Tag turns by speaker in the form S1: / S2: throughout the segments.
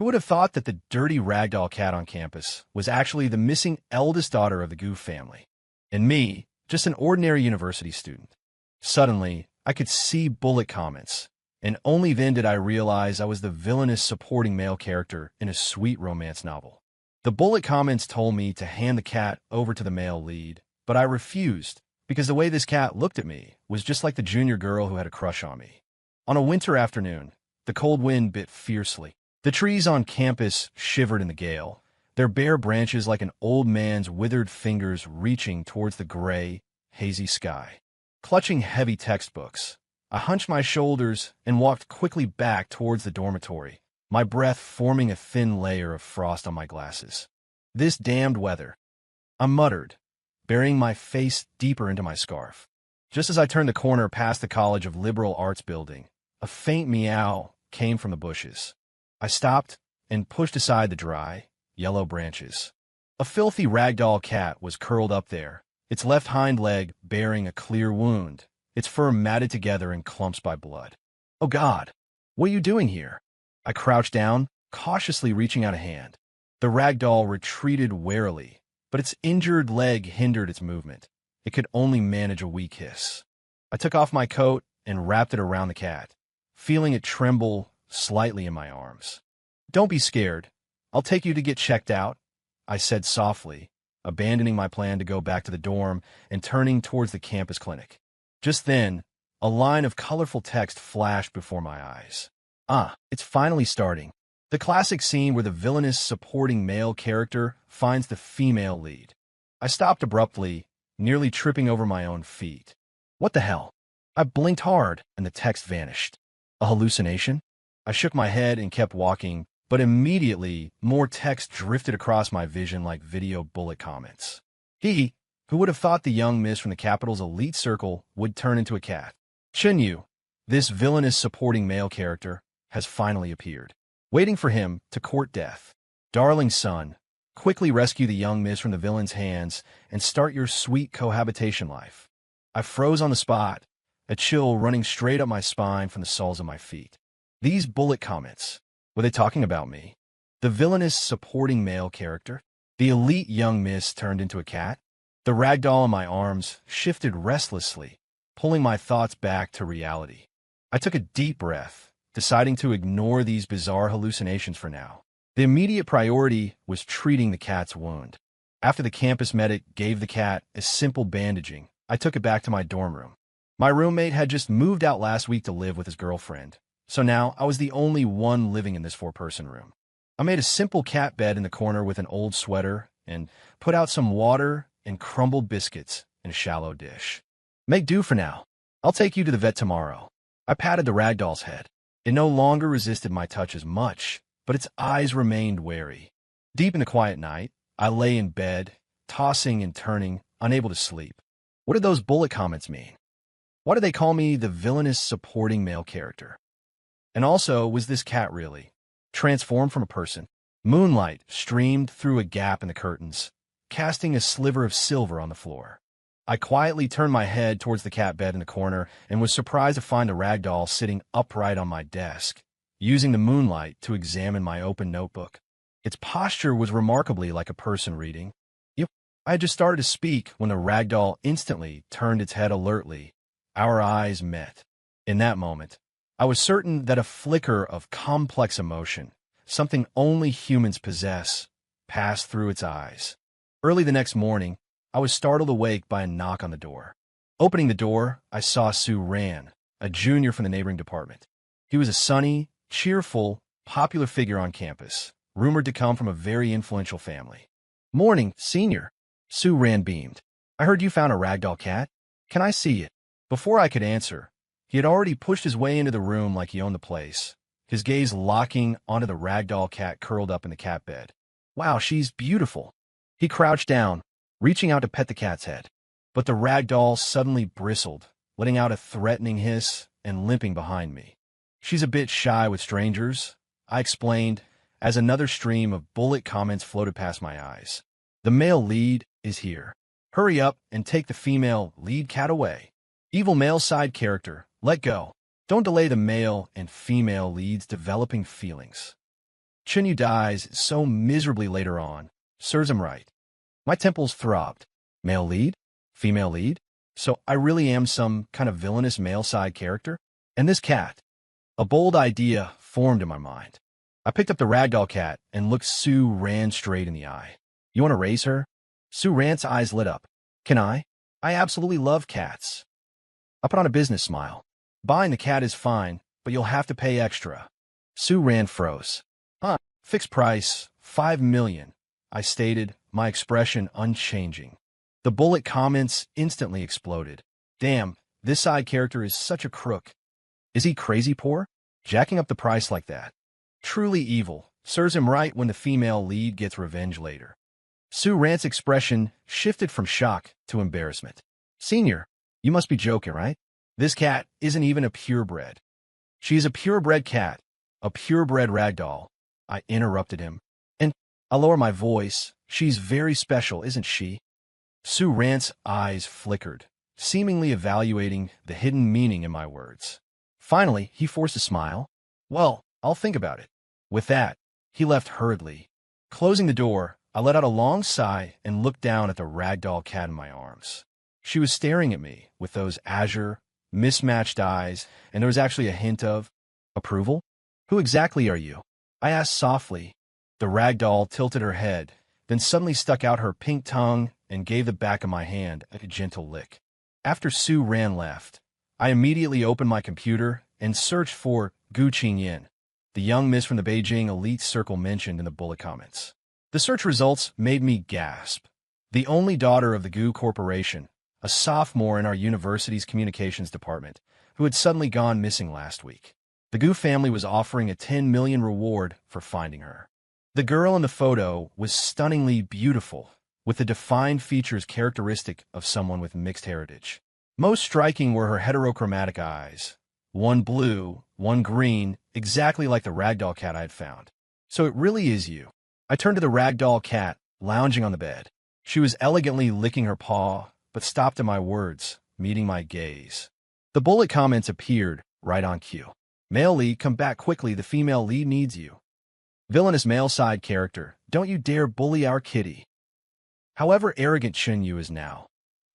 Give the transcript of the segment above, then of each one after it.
S1: Who would have thought that the dirty ragdoll cat on campus was actually the missing eldest daughter of the Goof family? And me, just an ordinary university student. Suddenly, I could see bullet comments, and only then did I realize I was the villainous supporting male character in a sweet romance novel. The bullet comments told me to hand the cat over to the male lead, but I refused, because the way this cat looked at me was just like the junior girl who had a crush on me. On a winter afternoon, the cold wind bit fiercely. The trees on campus shivered in the gale, their bare branches like an old man's withered fingers reaching towards the gray, hazy sky. Clutching heavy textbooks, I hunched my shoulders and walked quickly back towards the dormitory, my breath forming a thin layer of frost on my glasses. This damned weather, I muttered, burying my face deeper into my scarf. Just as I turned the corner past the College of Liberal Arts building, a faint meow came from the bushes. I stopped and pushed aside the dry, yellow branches. A filthy ragdoll cat was curled up there, its left hind leg bearing a clear wound, its fur matted together in clumps by blood. "Oh God, what are you doing here?" I crouched down, cautiously reaching out a hand. The ragdoll retreated warily, but its injured leg hindered its movement. It could only manage a weak hiss. I took off my coat and wrapped it around the cat, feeling it tremble slightly in my arms. "Don't be scared. I'll take you to get checked out," I said softly, abandoning my plan to go back to the dorm and turning towards the campus clinic. Just then, a line of colorful text flashed before my eyes. It's finally starting. The classic scene where the villainous supporting male character finds the female lead. I stopped abruptly, nearly tripping over my own feet. What the hell? I blinked hard, and the text vanished. A hallucination? I shook my head and kept walking, but immediately more text drifted across my vision like video bullet comments. Who would have thought the young miss from the capital's elite circle would turn into a cat? Shinyu, this villainous supporting male character, has finally appeared, waiting for him to court death. Darling son, quickly rescue the young miss from the villain's hands and start your sweet cohabitation life. I froze on the spot, a chill running straight up my spine from the soles of my feet. These bullet comments, were they talking about me? The villainous supporting male character? The elite young miss turned into a cat? The ragdoll in my arms shifted restlessly, pulling my thoughts back to reality. I took a deep breath, deciding to ignore these bizarre hallucinations for now. The immediate priority was treating the cat's wound. After the campus medic gave the cat a simple bandaging, I took it back to my dorm room. My roommate had just moved out last week to live with his girlfriend, so now I was the only one living in this four-person room. I made a simple cat bed in the corner with an old sweater and put out some water and crumbled biscuits in a shallow dish. "Make do for now. I'll take you to the vet tomorrow." I patted the ragdoll's head. It no longer resisted my touch as much, but its eyes remained wary. Deep in the quiet night, I lay in bed, tossing and turning, unable to sleep. What did those bullet comments mean? Why did they call me the villainous supporting male character? And also, was this cat really transformed from a person? Moonlight streamed through a gap in the curtains, casting a sliver of silver on the floor. I quietly turned my head towards the cat bed in the corner and was surprised to find a ragdoll sitting upright on my desk, using the moonlight to examine my open notebook. Its posture was remarkably like a person reading. I had just started to speak when the ragdoll instantly turned its head alertly. Our eyes met. In that moment, I was certain that a flicker of complex emotion, something only humans possess, passed through its eyes. Early the next morning, I was startled awake by a knock on the door. Opening the door, I saw Sue Ran, a junior from the neighboring department. He was a sunny, cheerful, popular figure on campus, rumored to come from a very influential family. "Morning, senior," Sue Ran beamed. "I heard you found a ragdoll cat. Can I see it?" Before I could answer, he had already pushed his way into the room like he owned the place, his gaze locking onto the ragdoll cat curled up in the cat bed. "Wow, she's beautiful." He crouched down, reaching out to pet the cat's head. But the ragdoll suddenly bristled, letting out a threatening hiss and limping behind me. "She's a bit shy with strangers," I explained, as another stream of bullet comments floated past my eyes. "The male lead is here. Hurry up and take the female lead cat away. Evil male side character, let go. Don't delay the male and female leads developing feelings." Chinyu dies so miserably later on. Serves him right. My temples throbbed. Male lead? Female lead? So I really am some kind of villainous male side character? And this cat? A bold idea formed in my mind. I picked up the ragdoll cat and looked Sue Rand straight in the eye. You want to raise her? Sue Rand's eyes lit up. Can I? I absolutely love cats. I put on a business smile. Buying the cat is fine, but you'll have to pay extra. Sue Rand froze. Huh, fixed price, $5 million, I stated, my expression unchanging. The bullet comments instantly exploded. Damn, this side character is such a crook. Is he crazy poor? Jacking up the price like that. Truly evil. Serves him right when the female lead gets revenge later. Sue Rand's expression shifted from shock to embarrassment. Senior, you must be joking, right? This cat isn't even a purebred. She's a purebred cat, a purebred ragdoll. I interrupted him. And I lower my voice. She's very special, isn't she? Sue Rand's eyes flickered, seemingly evaluating the hidden meaning in my words. Finally, he forced a smile. Well, I'll think about it. With that, he left hurriedly. Closing the door, I let out a long sigh and looked down at the ragdoll cat in my arms. She was staring at me with those azure, mismatched eyes, and there was actually a hint of approval. Who exactly are you? I asked softly. The ragdoll tilted her head, then suddenly stuck out her pink tongue and gave the back of my hand a gentle lick. After Sue Rand left, I immediately opened my computer and searched for Gu Qingyin, the young miss from the Beijing elite circle mentioned in the bullet comments. The search results made me gasp. The only daughter of the Gu Corporation, a sophomore in our university's communications department, who had suddenly gone missing last week. The Gu family was offering a $10 million reward for finding her. The girl in the photo was stunningly beautiful, with the defined features characteristic of someone with mixed heritage. Most striking were her heterochromatic eyes, one blue, one green, exactly like the ragdoll cat I had found. So it really is you. I turned to the ragdoll cat, lounging on the bed. She was elegantly licking her paw, but stopped at my words, meeting my gaze. The bullet comments appeared right on cue. Male lead, come back quickly, the female lead needs you. Villainous male side character, don't you dare bully our kitty. However arrogant Chinyu is now,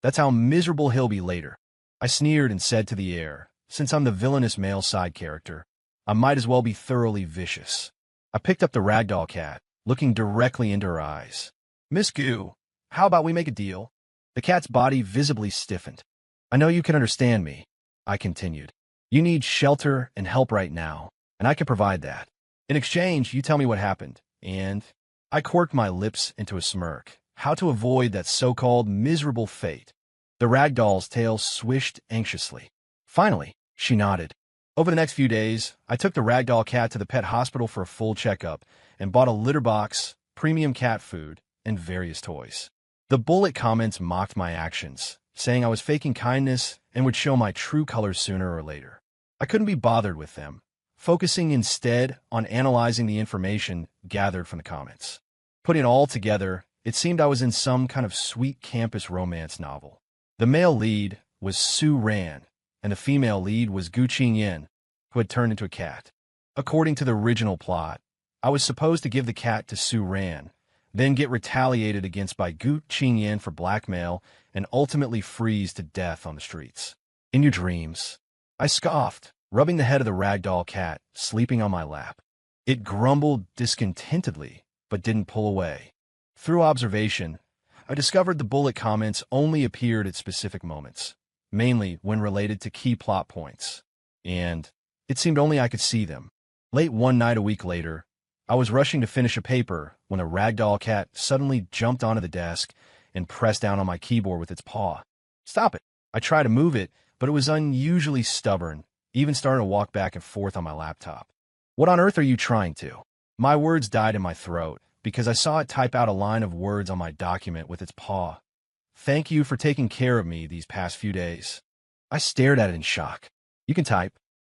S1: that's how miserable he'll be later. I sneered and said to the air, since I'm the villainous male side character, I might as well be thoroughly vicious. I picked up the ragdoll cat, looking directly into her eyes. Miss Gu, how about we make a deal? The cat's body visibly stiffened. I know you can understand me, I continued. You need shelter and help right now, and I can provide that. In exchange, you tell me what happened, and I quirked my lips into a smirk. How to avoid that so-called miserable fate. The ragdoll's tail swished anxiously. Finally, she nodded. Over the next few days, I took the ragdoll cat to the pet hospital for a full checkup and bought a litter box, premium cat food, and various toys. The bullet comments mocked my actions, saying I was faking kindness and would show my true colors sooner or later. I couldn't be bothered with them, focusing instead on analyzing the information gathered from the comments. Putting it all together, it seemed I was in some kind of sweet campus romance novel. The male lead was Sue Rand, and the female lead was Gu Qingyin, who had turned into a cat. According to the original plot, I was supposed to give the cat to Sue Rand, then get retaliated against by Gu Qingyin for blackmail and ultimately freeze to death on the streets. In your dreams, I scoffed, rubbing the head of the ragdoll cat sleeping on my lap. It grumbled discontentedly, but didn't pull away. Through observation, I discovered the bullet comments only appeared at specific moments, mainly when related to key plot points, and it seemed only I could see them. Late one night a week later, I was rushing to finish a paper when a ragdoll cat suddenly jumped onto the desk and pressed down on my keyboard with its paw. Stop it! I tried to move it, but it was unusually stubborn, even starting to walk back and forth on my laptop. What on earth are you trying to? My words died in my throat, because I saw it type out a line of words on my document with its paw. Thank you for taking care of me these past few days. I stared at it in shock. You can type.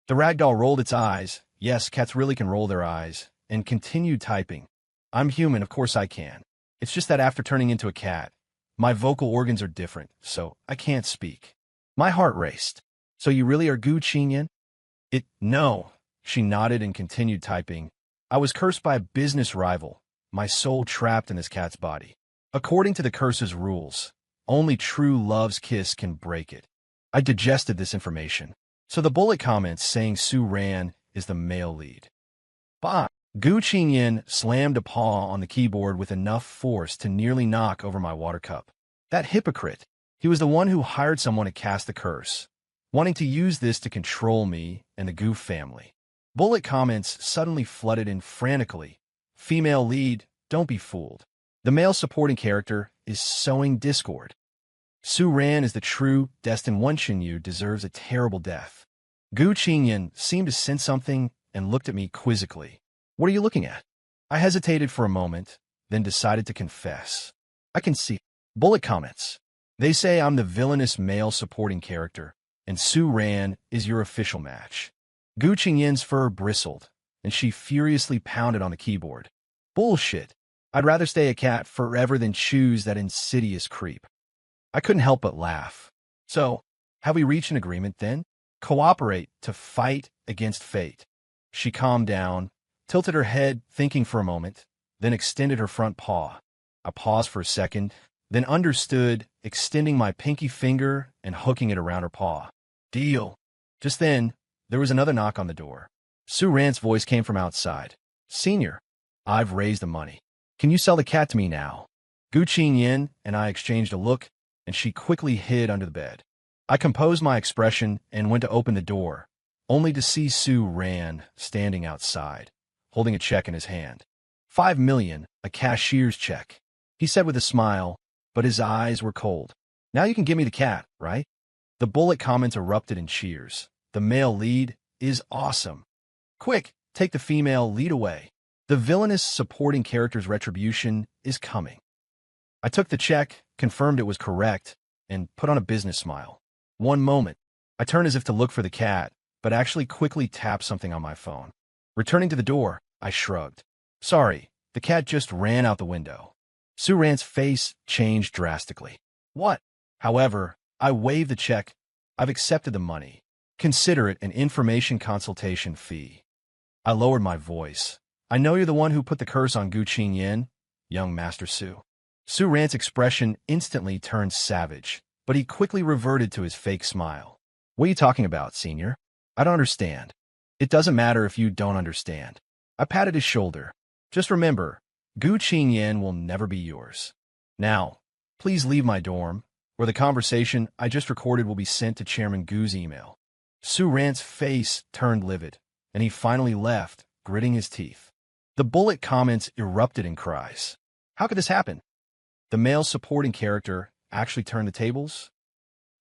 S1: The ragdoll rolled its eyes. Yes, cats really can roll their eyes. And continued typing. I'm human, of course I can. It's just that after turning into a cat, my vocal organs are different, so I can't speak. My heart raced. So you really are Gu Qingyin? No. She nodded and continued typing. I was cursed by a business rival, my soul trapped in this cat's body. According to the curse's rules, only true love's kiss can break it. I digested this information. So the bullet comments saying Sue Ran is the male lead. Bah! Gu Qingyin slammed a paw on the keyboard with enough force to nearly knock over my water cup. That hypocrite! He was the one who hired someone to cast the curse, wanting to use this to control me and the Gu family. Bullet comments suddenly flooded in frantically. Female lead, don't be fooled. The male supporting character is sowing discord. Su Ran is the true, destined one. Xinyu deserves a terrible death. Gu Qingyan seemed to sense something and looked at me quizzically. What are you looking at? I hesitated for a moment, then decided to confess. I can see. Bullet comments. They say I'm the villainous male supporting character, and Su Ran is your official match. Gu Qingyan's fur bristled, and she furiously pounded on the keyboard. Bullshit. I'd rather stay a cat forever than choose that insidious creep. I couldn't help but laugh. So, have we reached an agreement then? Cooperate to fight against fate. She calmed down, tilted her head, thinking for a moment, then extended her front paw. I paused for a second, then understood, extending my pinky finger and hooking it around her paw. Deal. Just then, there was another knock on the door. Su Ran's voice came from outside. Senior, I've raised the money. Can you sell the cat to me now? Gu Qingyan and I exchanged a look, and she quickly hid under the bed. I composed my expression and went to open the door, only to see Su Ran standing outside, holding a check in his hand. 5 million, a cashier's check, he said with a smile, but his eyes were cold. Now you can give me the cat, right? The bullet comments erupted in cheers. The male lead is awesome. Quick, take the female lead away. The villainous supporting character's retribution is coming. I took the check, confirmed it was correct, and put on a business smile. One moment, I turned as if to look for the cat, but actually quickly tapped something on my phone. Returning to the door, I shrugged. Sorry, the cat just ran out the window. Su Ran's face changed drastically. What? However, I waved the check. I've accepted the money. Consider it an information consultation fee. I lowered my voice. I know you're the one who put the curse on Gu Qingyan, young Master Su. Su Ran's expression instantly turned savage, but he quickly reverted to his fake smile. What are you talking about, Senior? I don't understand. It doesn't matter if you don't understand. I patted his shoulder. Just remember, Gu Qingyan will never be yours. Now, please leave my dorm, or the conversation I just recorded will be sent to Chairman Gu's email. Su Ran's face turned livid, and he finally left, gritting his teeth. The bullet comments erupted in cries. How could this happen? The male supporting character actually turned the tables?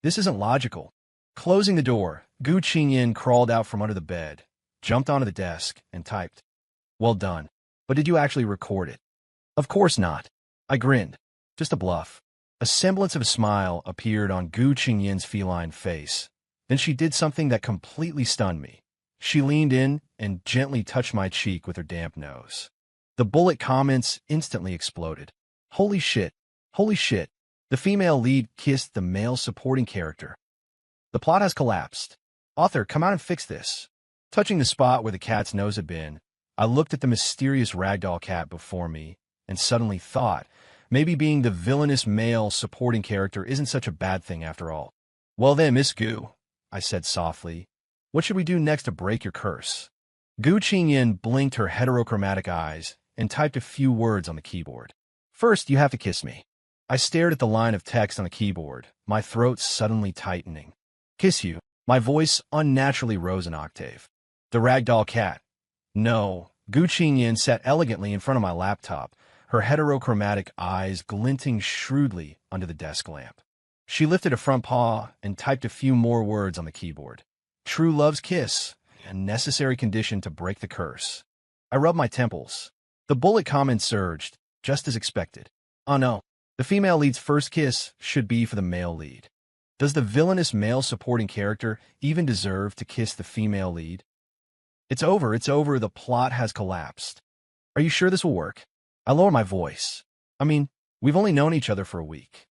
S1: This isn't logical. Closing the door, Gu Qingyan crawled out from under the bed, jumped onto the desk, and typed. Well done. But did you actually record it? Of course not. I grinned. Just a bluff. A semblance of a smile appeared on Gu Qingyan's feline face. Then she did something that completely stunned me. She leaned in and gently touched my cheek with her damp nose. The bullet comments instantly exploded. Holy shit. Holy shit. The female lead kissed the male supporting character. The plot has collapsed. Author, come out and fix this. Touching the spot where the cat's nose had been, I looked at the mysterious ragdoll cat before me and suddenly thought, maybe being the villainous male supporting character isn't such a bad thing after all. Well then, Miss Gu, I said softly, what should we do next to break your curse? Gu Qingyan blinked her heterochromatic eyes and typed a few words on the keyboard. First, you have to kiss me. I stared at the line of text on the keyboard, my throat suddenly tightening. Kiss you. My voice unnaturally rose an octave. The ragdoll cat. No. Gu Qingyan sat elegantly in front of my laptop, her heterochromatic eyes glinting shrewdly under the desk lamp. She lifted a front paw and typed a few more words on the keyboard. True love's kiss, a necessary condition to break the curse. I rubbed my temples. The bullet comment surged, just as expected. Oh no, the female lead's first kiss should be for the male lead. Does the villainous male supporting character even deserve to kiss the female lead? It's over, the plot has collapsed. Are you sure this will work? I lower my voice. I mean, we've only known each other for a week.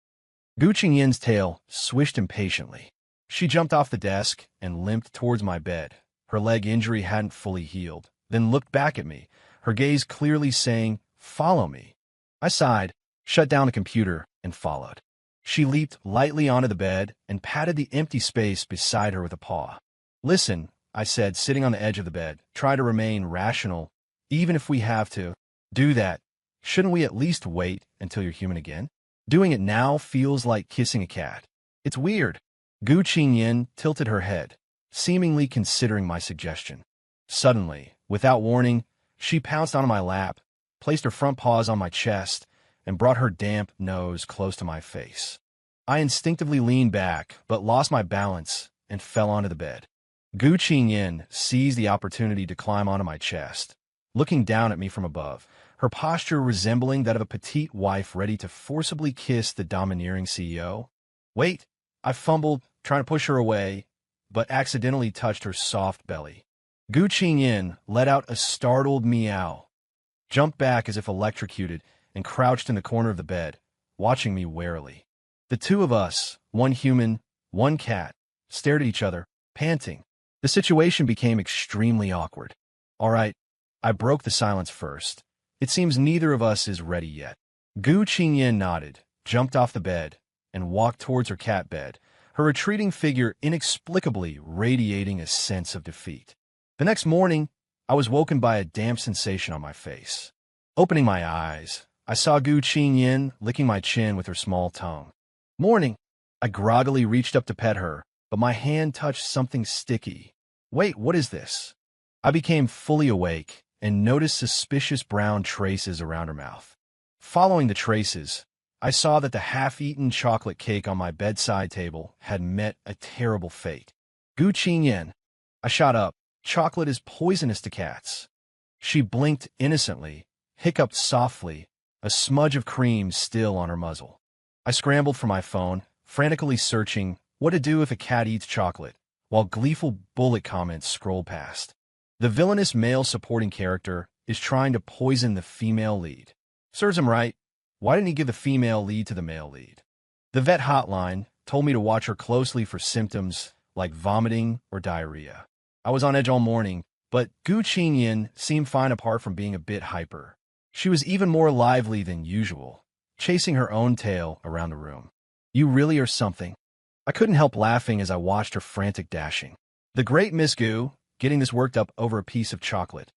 S1: Gu Qingyan's tail swished impatiently. She jumped off the desk and limped towards my bed. Her leg injury hadn't fully healed, then looked back at me, her gaze clearly saying, "Follow me." I sighed, shut down the computer, and followed. She leaped lightly onto the bed and patted the empty space beside her with a paw. "Listen," I said, sitting on the edge of the bed, "try to remain rational. Even if we have to do that, shouldn't we at least wait until you're human again? Doing it now feels like kissing a cat. It's weird." Gu Qingyin tilted her head, seemingly considering my suggestion. Suddenly, without warning, she pounced onto my lap, placed her front paws on my chest, and brought her damp nose close to my face. I instinctively leaned back, but lost my balance and fell onto the bed. Gu Qingyin seized the opportunity to climb onto my chest, looking down at me from above, her posture resembling that of a petite wife ready to forcibly kiss the domineering CEO. "Wait," I fumbled, trying to push her away, but accidentally touched her soft belly. Gu Qingyin let out a startled meow, jumped back as if electrocuted, and crouched in the corner of the bed, watching me warily. The two of us, one human, one cat, stared at each other, panting. The situation became extremely awkward. "All right," I broke the silence first. "It seems neither of us is ready yet." Gu Qingyin nodded, jumped off the bed, and walked towards her cat bed, her retreating figure inexplicably radiating a sense of defeat. The next morning, I was woken by a damp sensation on my face. Opening my eyes, I saw Gu Qingyin licking my chin with her small tongue. "Morning." I groggily reached up to pet her, but my hand touched something sticky. "Wait, what is this?" I became fully awake and noticed suspicious brown traces around her mouth. Following the traces, I saw that the half-eaten chocolate cake on my bedside table had met a terrible fate. "Gu Qingyin." I shot up. "Chocolate is poisonous to cats." She blinked innocently, hiccuped softly, a smudge of cream still on her muzzle. I scrambled for my phone, frantically searching what to do if a cat eats chocolate, while gleeful bullet comments scrolled past. The villainous male supporting character is trying to poison the female lead. Serves him right. Why didn't he give the female lead to the male lead? The vet hotline told me to watch her closely for symptoms like vomiting or diarrhea. I was on edge all morning, but Gu Qingyin seemed fine apart from being a bit hyper. She was even more lively than usual, chasing her own tail around the room. "You really are something." I couldn't help laughing as I watched her frantic dashing. The great Miss Gu, getting this worked up over a piece of chocolate.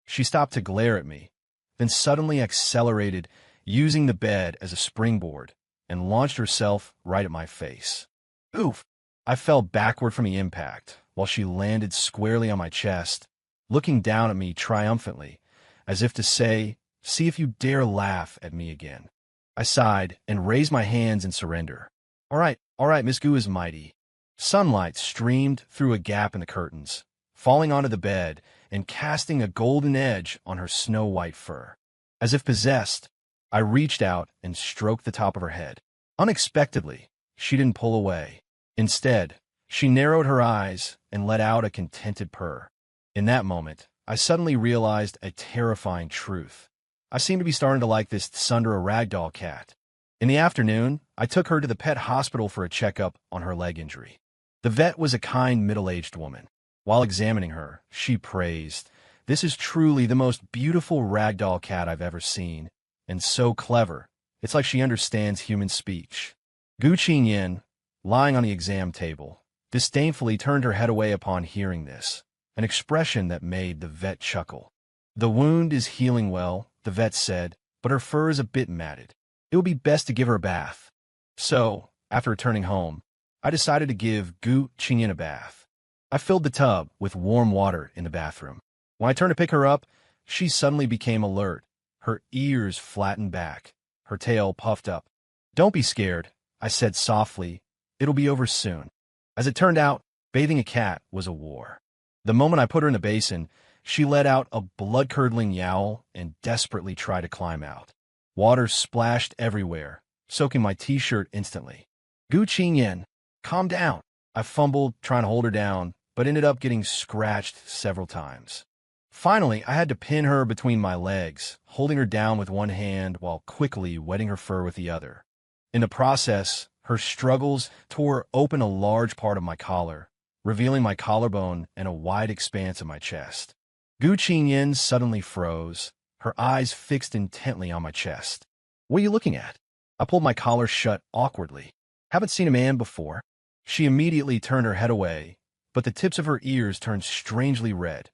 S1: She stopped to glare at me, then suddenly accelerated, using the bed as a springboard, and launched herself right at my face. Oof! I fell backward from the impact, while she landed squarely on my chest, looking down at me triumphantly, as if to say, "See if you dare laugh at me again." I sighed and raised my hands in surrender. All right, Miss Gu is mighty." Sunlight streamed through a gap in the curtains, falling onto the bed and casting a golden edge on her snow-white fur. As if possessed, I reached out and stroked the top of her head. Unexpectedly, she didn't pull away. Instead, she narrowed her eyes and let out a contented purr. In that moment, I suddenly realized a terrifying truth. I seemed to be starting to like this Tsundere ragdoll cat. In the afternoon, I took her to the pet hospital for a checkup on her leg injury. The vet was a kind middle-aged woman. While examining her, she praised, "This is truly the most beautiful ragdoll cat I've ever seen, and so clever. It's like she understands human speech." Gu Qingyin, lying on the exam table, disdainfully turned her head away upon hearing this, an expression that made the vet chuckle. "The wound is healing well," the vet said, "but her fur is a bit matted. It would be best to give her a bath." So, after returning home, I decided to give Gu Qingyin a bath. I filled the tub with warm water in the bathroom. When I turned to pick her up, she suddenly became alert, her ears flattened back, her tail puffed up. "Don't be scared," I said softly. "It'll be over soon." As it turned out, bathing a cat was a war. The moment I put her in the basin, she let out a blood-curdling yowl and desperately tried to climb out. Water splashed everywhere, soaking my t-shirt instantly. "Gu Qingyin, calm down." I fumbled, trying to hold her down, but ended up getting scratched several times. Finally, I had to pin her between my legs, holding her down with one hand while quickly wetting her fur with the other. In the process, her struggles tore open a large part of my collar, revealing my collarbone and a wide expanse of my chest. Gu Qingyin suddenly froze, her eyes fixed intently on my chest. "What are you looking at?" I pulled my collar shut awkwardly. "Haven't seen a man before." She immediately turned her head away, but the tips of her ears turned strangely red.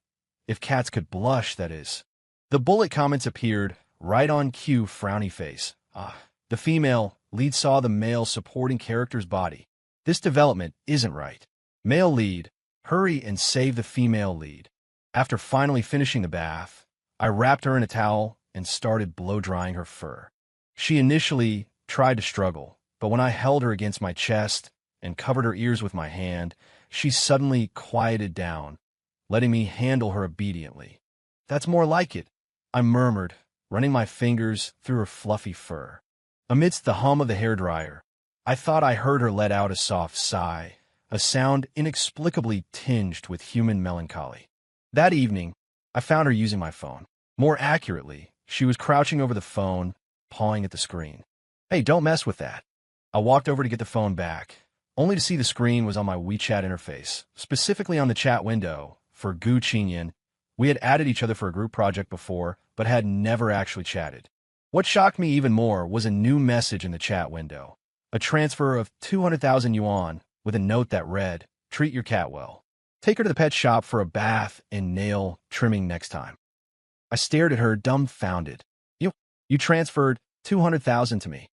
S1: If cats could blush, that is. The bullet comments appeared, right on cue, frowny face. The female lead saw the male supporting character's body. This development isn't right. Male lead, hurry and save the female lead. After finally finishing the bath, I wrapped her in a towel and started blow-drying her fur. She initially tried to struggle, but when I held her against my chest and covered her ears with my hand, she suddenly quieted down, letting me handle her obediently. "That's more like it," I murmured, running my fingers through her fluffy fur. Amidst the hum of the hairdryer, I thought I heard her let out a soft sigh, a sound inexplicably tinged with human melancholy. That evening, I found her using my phone. More accurately, she was crouching over the phone, pawing at the screen. "Hey, don't mess with that." I walked over to get the phone back, only to see the screen was on my WeChat interface, specifically on the chat window. For Gu Qingyin, we had added each other for a group project before, but had never actually chatted. What shocked me even more was a new message in the chat window. A transfer of 200,000 yuan with a note that read, "Treat your cat well. Take her to the pet shop for a bath and nail trimming next time." I stared at her, dumbfounded. You transferred 200,000 to me."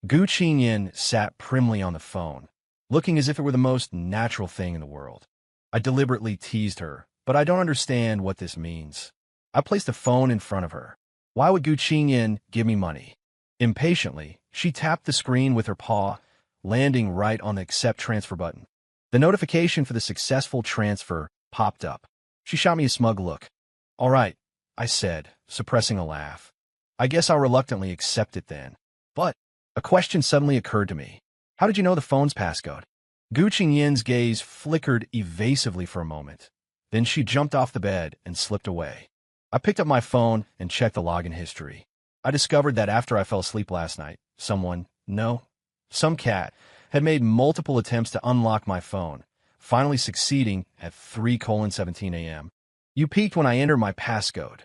S1: Gu Qingyin sat primly on the phone, looking as if it were the most natural thing in the world. I deliberately teased her, "But I don't understand what this means." I placed the phone in front of her. "Why would Gu Qingyin give me money?" Impatiently, she tapped the screen with her paw, landing right on the accept transfer button. The notification for the successful transfer popped up. She shot me a smug look. "All right," I said, suppressing a laugh. "I guess I'll reluctantly accept it then." But a question suddenly occurred to me. "How did you know the phone's passcode?" Gu Qingyin's gaze flickered evasively for a moment. Then she jumped off the bed and slipped away. I picked up my phone and checked the login history. I discovered that after I fell asleep last night, some cat, had made multiple attempts to unlock my phone, finally succeeding at 3:17 a.m. "You peeked when I entered my passcode."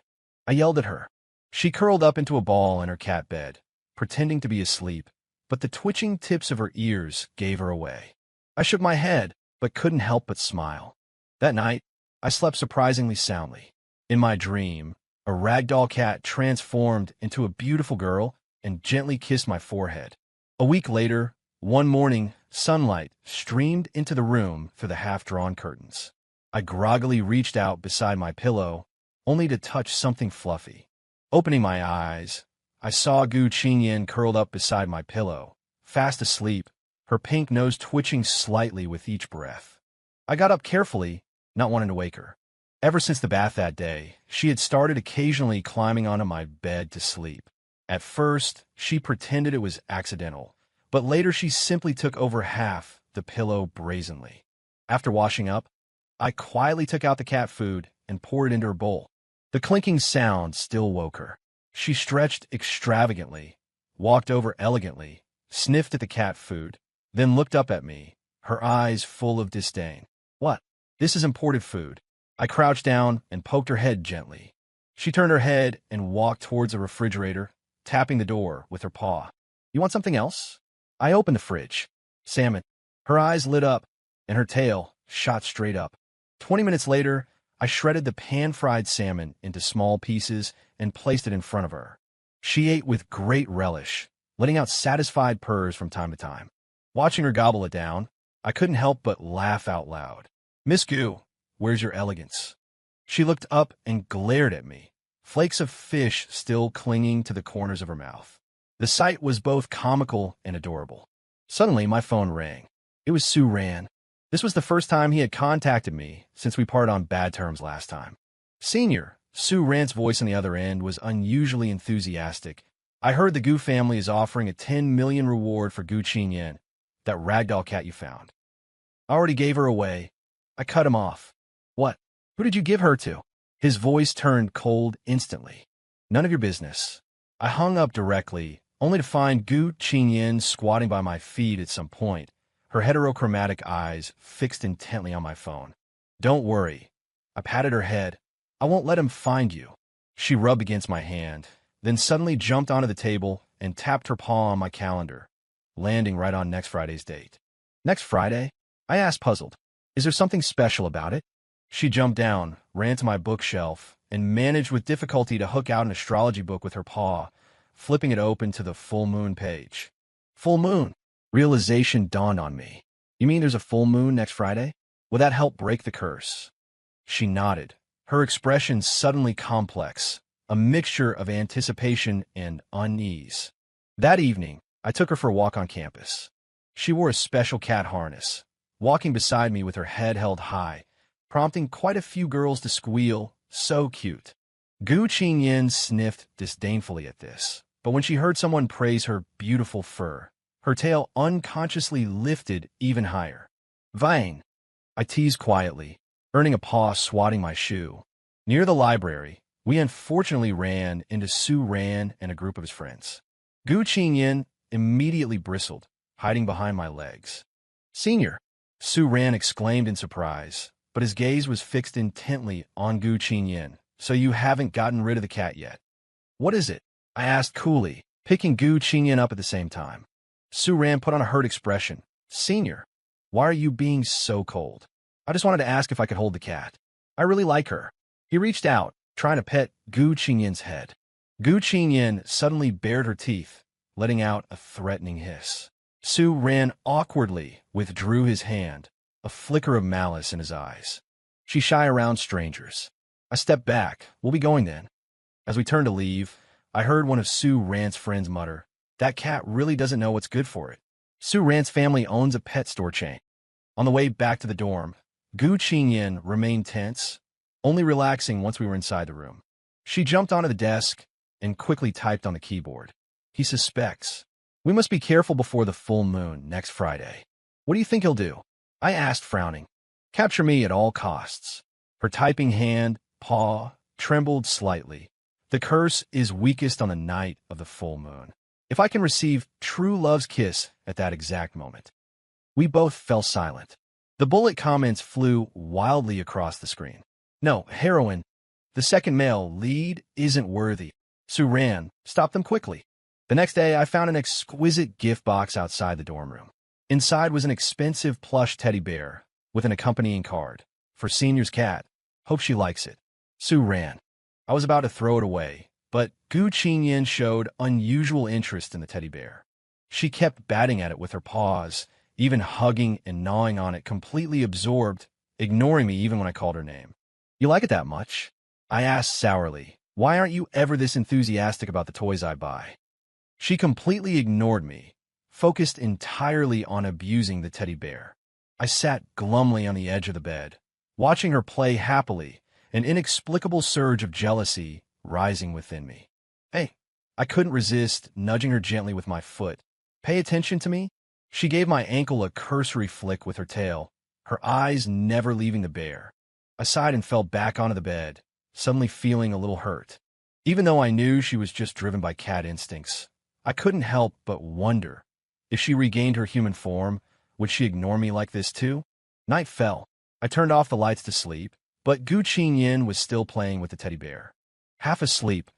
S1: I yelled at her. She curled up into a ball in her cat bed, pretending to be asleep, but the twitching tips of her ears gave her away. I shook my head, but couldn't help but smile. That night, I slept surprisingly soundly. In my dream, a ragdoll cat transformed into a beautiful girl and gently kissed my forehead. A week later, one morning, sunlight streamed into the room through the half-drawn curtains. I groggily reached out beside my pillow, only to touch something fluffy. Opening my eyes, I saw Gu Qingyin curled up beside my pillow, fast asleep, her pink nose twitching slightly with each breath. I got up carefully, not wanting to wake her. Ever since the bath that day, she had started occasionally climbing onto my bed to sleep. At first, she pretended it was accidental, but later she simply took over half the pillow brazenly. After washing up, I quietly took out the cat food and poured it into her bowl. The clinking sound still woke her. She stretched extravagantly, walked over elegantly, sniffed at the cat food, then looked up at me, her eyes full of disdain. "What? This is imported food." I crouched down and poked her head gently. She turned her head and walked towards the refrigerator, tapping the door with her paw. "You want something else?" I opened the fridge. Salmon. Her eyes lit up, and her tail shot straight up. 20 minutes later, I shredded the pan-fried salmon into small pieces and placed it in front of her. She ate with great relish, letting out satisfied purrs from time to time. Watching her gobble it down, I couldn't help but laugh out loud. "Miss Gu, where's your elegance?" She looked up and glared at me, flakes of fish still clinging to the corners of her mouth. The sight was both comical and adorable. Suddenly, my phone rang. It was Su Ran. This was the first time he had contacted me since we parted on bad terms last time. "Senior," Su Ran's voice on the other end was unusually enthusiastic. "I heard the Gu family is offering a 10 million reward for Gu Qingyan, that ragdoll cat you found." "I already gave her away." I cut him off. "What? Who did you give her to?" His voice turned cold instantly. "None of your business." I hung up directly, only to find Gu Qingyan squatting by my feet at some point, her heterochromatic eyes fixed intently on my phone. "Don't worry." I patted her head. I won't let him find you. She rubbed against my hand, then suddenly jumped onto the table and tapped her paw on my calendar, landing right on next Friday's date. Next Friday? I asked, puzzled. Is there something special about it? She jumped down, ran to my bookshelf, and managed with difficulty to hook out an astrology book with her paw, flipping it open to the full moon page. Full moon. Realization dawned on me. You mean there's a full moon next Friday? Will that help break the curse? She nodded, her expression suddenly complex, a mixture of anticipation and unease. That evening, I took her for a walk on campus. She wore a special cat harness, walking beside me with her head held high, prompting quite a few girls to squeal, so cute. Gu Qingyan sniffed disdainfully at this, but when she heard someone praise her beautiful fur, her tail unconsciously lifted even higher. Vine, I teased quietly, earning a paw swatting my shoe. Near the library, we unfortunately ran into Su Ran and a group of his friends. Gu Qingyan immediately bristled, hiding behind my legs. Senior, Su Ran exclaimed in surprise, but his gaze was fixed intently on Gu Qingyan. So you haven't gotten rid of the cat yet? What is it? I asked coolly, picking Gu Qingyan up at the same time. Su Ran put on a hurt expression. Senior, why are you being so cold? I just wanted to ask if I could hold the cat. I really like her. He reached out, trying to pet Gu Qingyan's head. Gu Qingyan suddenly bared her teeth, letting out a threatening hiss. Su Ran awkwardly withdrew his hand, a flicker of malice in his eyes. She's shy around strangers. I stepped back. We'll be going then. As we turned to leave, I heard one of Su Ran's friends mutter, that cat really doesn't know what's good for it. Su Ran's family owns a pet store chain. On the way back to the dorm, Gu Qingyan remained tense, only relaxing once we were inside the room. She jumped onto the desk and quickly typed on the keyboard. He suspects. We must be careful before the full moon next Friday. What do you think he'll do? I asked, frowning. Capture me at all costs. Her typing hand, paw, trembled slightly. The curse is weakest on the night of the full moon. If I can receive true love's kiss at that exact moment. We both fell silent. The bullet comments flew wildly across the screen. No, heroine. The second male lead isn't worthy. Su Ran, stop them quickly. The next day, I found an exquisite gift box outside the dorm room. Inside was an expensive plush teddy bear with an accompanying card. For Senior's cat. Hope she likes it. Su Ran. I was about to throw it away, but Gu Qingyan showed unusual interest in the teddy bear. She kept batting at it with her paws, even hugging and gnawing on it, completely absorbed, ignoring me even when I called her name. You like it that much? I asked sourly. Why aren't you ever this enthusiastic about the toys I buy? She completely ignored me, focused entirely on abusing the teddy bear. I sat glumly on the edge of the bed, watching her play happily, an inexplicable surge of jealousy rising within me. Hey, I couldn't resist nudging her gently with my foot. Pay attention to me? She gave my ankle a cursory flick with her tail, her eyes never leaving the bear. I sighed and fell back onto the bed, suddenly feeling a little hurt. Even though I knew she was just driven by cat instincts, I couldn't help but wonder, if she regained her human form, would she ignore me like this too? Night fell. I turned off the lights to sleep, but Gu Qingyan was still playing with the teddy bear. Half asleep,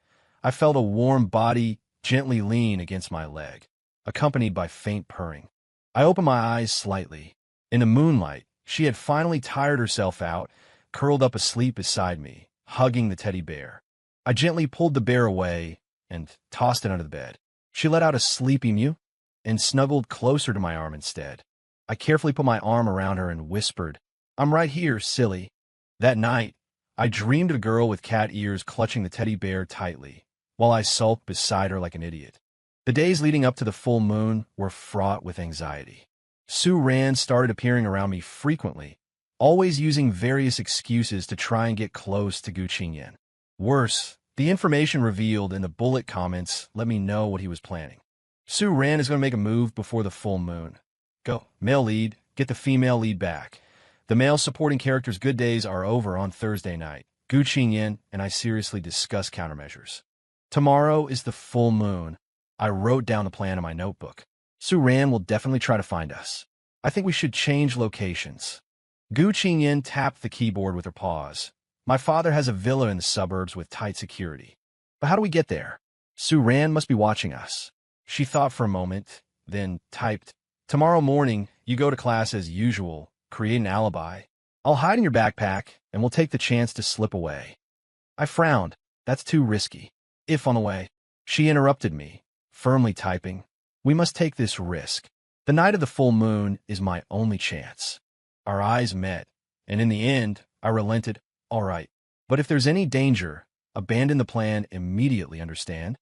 S1: I felt a warm body gently lean against my leg, accompanied by faint purring. I opened my eyes slightly. In the moonlight, she had finally tired herself out, curled up asleep beside me, hugging the teddy bear. I gently pulled the bear away and tossed it under the bed. She let out a sleepy mew and snuggled closer to my arm instead. I carefully put my arm around her and whispered, I'm right here, silly. That night, I dreamed of a girl with cat ears clutching the teddy bear tightly, while I sulked beside her like an idiot. The days leading up to the full moon were fraught with anxiety. Su Ran started appearing around me frequently, always using various excuses to try and get close to Gu Qingyan. Worse, the information revealed in the bullet comments let me know what he was planning. Su Ran is going to make a move before the full moon. Go, male lead, get the female lead back. The male supporting character's good days are over on Thursday night. Gu Qingyan and I seriously discuss countermeasures. Tomorrow is the full moon. I wrote down the plan in my notebook. Su Ran will definitely try to find us. I think we should change locations. Gu Qingyan tapped the keyboard with her paws, My father has a villa in the suburbs with tight security. But how do we get there? Sue Ran must be watching us. She thought for a moment, then typed, "Tomorrow morning, you go to class as usual, create an alibi. I'll hide in your backpack, and we'll take the chance to slip away." I frowned. That's too risky. If on the way. She interrupted me, firmly typing, "We must take this risk. The night of the full moon is my only chance." Our eyes met, and in the end, I relented. "All right, but if there's any danger, abandon the plan immediately, understand?"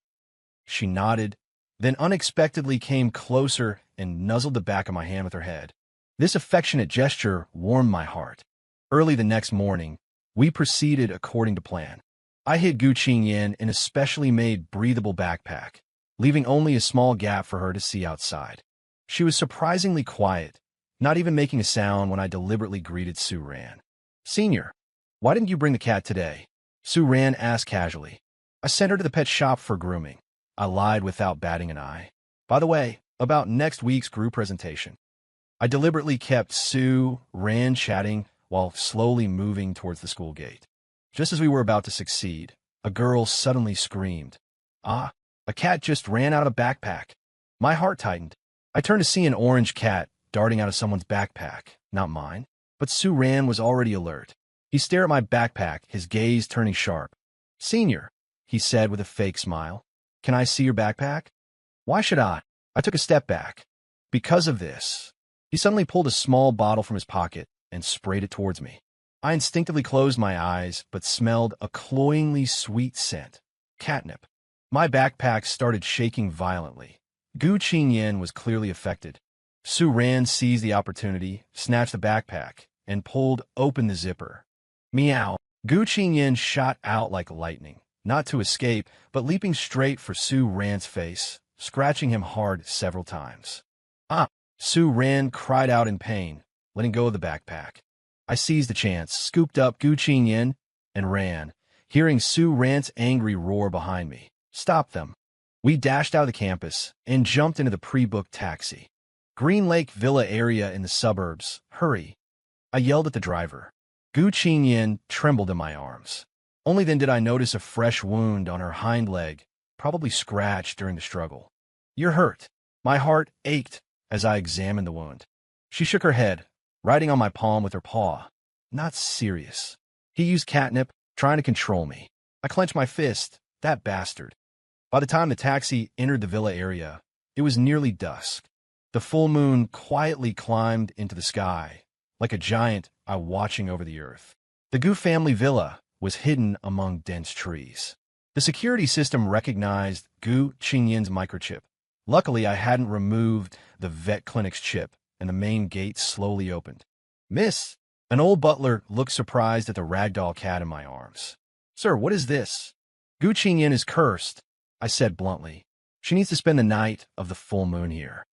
S1: She nodded, then unexpectedly came closer and nuzzled the back of my hand with her head. This affectionate gesture warmed my heart. Early the next morning, we proceeded according to plan. I hid Gu Qingyan in a specially made breathable backpack, leaving only a small gap for her to see outside. She was surprisingly quiet, not even making a sound when I deliberately greeted Sue Ran. "Senior, why didn't you bring the cat today?" Sue Ran asked casually. "I sent her to the pet shop for grooming." I lied without batting an eye. "By the way, about next week's group presentation." I deliberately kept Sue Ran chatting while slowly moving towards the school gate. Just as we were about to succeed, a girl suddenly screamed. "Ah, a cat just ran out of a backpack." My heart tightened. I turned to see an orange cat darting out of someone's backpack, not mine. But Sue Ran was already alert. He stared at my backpack, his gaze turning sharp. "Senior," he said with a fake smile, "can I see your backpack?" Why should I? I took a step back. Because of this. He suddenly pulled a small bottle from his pocket and sprayed it towards me. I instinctively closed my eyes, but smelled a cloyingly sweet scent. Catnip. My backpack started shaking violently. Gu Qingyan was clearly affected. Sue Ran seized the opportunity, snatched the backpack, and pulled open the zipper. Meow. Gu Qingyan shot out like lightning, not to escape, but leaping straight for Sue Ran's face, scratching him hard several times. "Ah!" Sue Ran cried out in pain, letting go of the backpack. I seized the chance, scooped up Gu Qingyan, and ran, hearing Sue Ran's angry roar behind me. "Stop them!" We dashed out of the campus and jumped into the pre-booked taxi. "Green Lake Villa area in the suburbs. Hurry!" I yelled at the driver. Gu Qingyan trembled in my arms. Only then did I notice a fresh wound on her hind leg, probably scratched during the struggle. "You're hurt." My heart ached as I examined the wound. She shook her head, writing on my palm with her paw. "Not serious. He used catnip, trying to control me." I clenched my fist. That bastard. By the time the taxi entered the villa area, it was nearly dusk. The full moon quietly climbed into the sky, like a giant eye watching over the earth. The Gu family villa was hidden among dense trees. The security system recognized Gu Qingyan's microchip. Luckily, I hadn't removed the vet clinic's chip, and the main gate slowly opened. "Miss!" An old butler looked surprised at the ragdoll cat in my arms. "Sir, what is this?" "Gu Qingyan is cursed," I said bluntly. "She needs to spend the night of the full moon here."